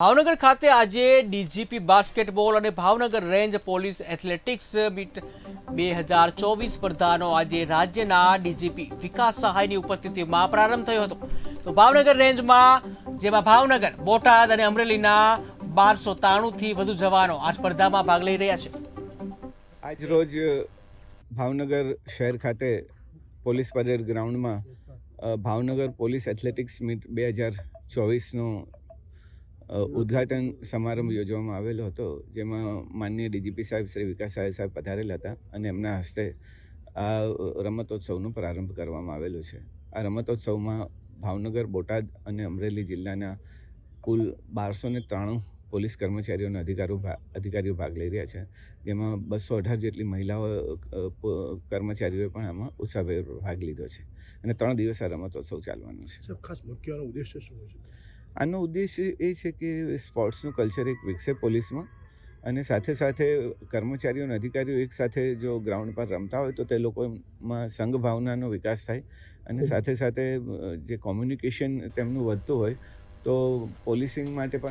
ભાવનગર ખાતે આજે DGP basketball અને Bhavnagar range police athletics meet 2024 સ્પર્ધાનો આજે રાજ્યના ડીજીપી વિકાસ સહાયની ઉપસ્થિતિમાં પ્રારંભ થયો હતો. તો ભાવનગર રેન્જમાં જેમાં ભાવનગર, બોટાદ અને અમરેલીના 1293થી વધુ જવાનો આ સ્પર્ધામાં ભાગ લઈ રહ્યા છે. આજ રોજ ભાવનગર શહેર ખાતે પોલીસ પરેડ ગ્રાઉન્ડમાં ભાવનગર પોલીસ એથ્લેટિક્સ મીટ 2024નો ઉદ્ઘાટન સમારંભ યોજવામાં આવેલો હતો, જેમાં માનનીય ડીજીપી સાહેબ શ્રી વિકાસ સાહેબ પધારેલ હતા અને એમના હસ્તે આ રમતોત્સવનો પ્રારંભ કરવામાં આવેલો છે. આ રમતોત્સવમાં ભાવનગર, બોટાદ અને અમરેલી જિલ્લાના કુલ 1293 પોલીસ કર્મચારીઓ અને અધિકારીઓ ભાગ લઈ રહ્યા છે, જેમાં 218 જેટલી મહિલાઓ કર્મચારીઓએ પણ આમાં ઉત્સાહભેર ભાગ લીધો છે અને 3 દિવસ આ રમતોત્સવ ચાલવાનો છે. ખાસ મુખ્ય ઉદ્દેશ્ય શું હોય છે? આનો ઉદ્દેશ્ય એ છે કે સ્પોર્ટ્સનું કલ્ચર એક વિકસે પોલીસમાં, અને સાથે સાથે કર્મચારીઓ અને અધિકારીઓ એક સાથે જો ગ્રાઉન્ડ પર રમતા હોય તો તે લોકોમાં સંઘ ભાવનાનો વિકાસ થાય અને સાથે સાથે જે કોમ્યુનિકેશન તેમનું વધતું હોય તો પોલીસિંગ માટે પણ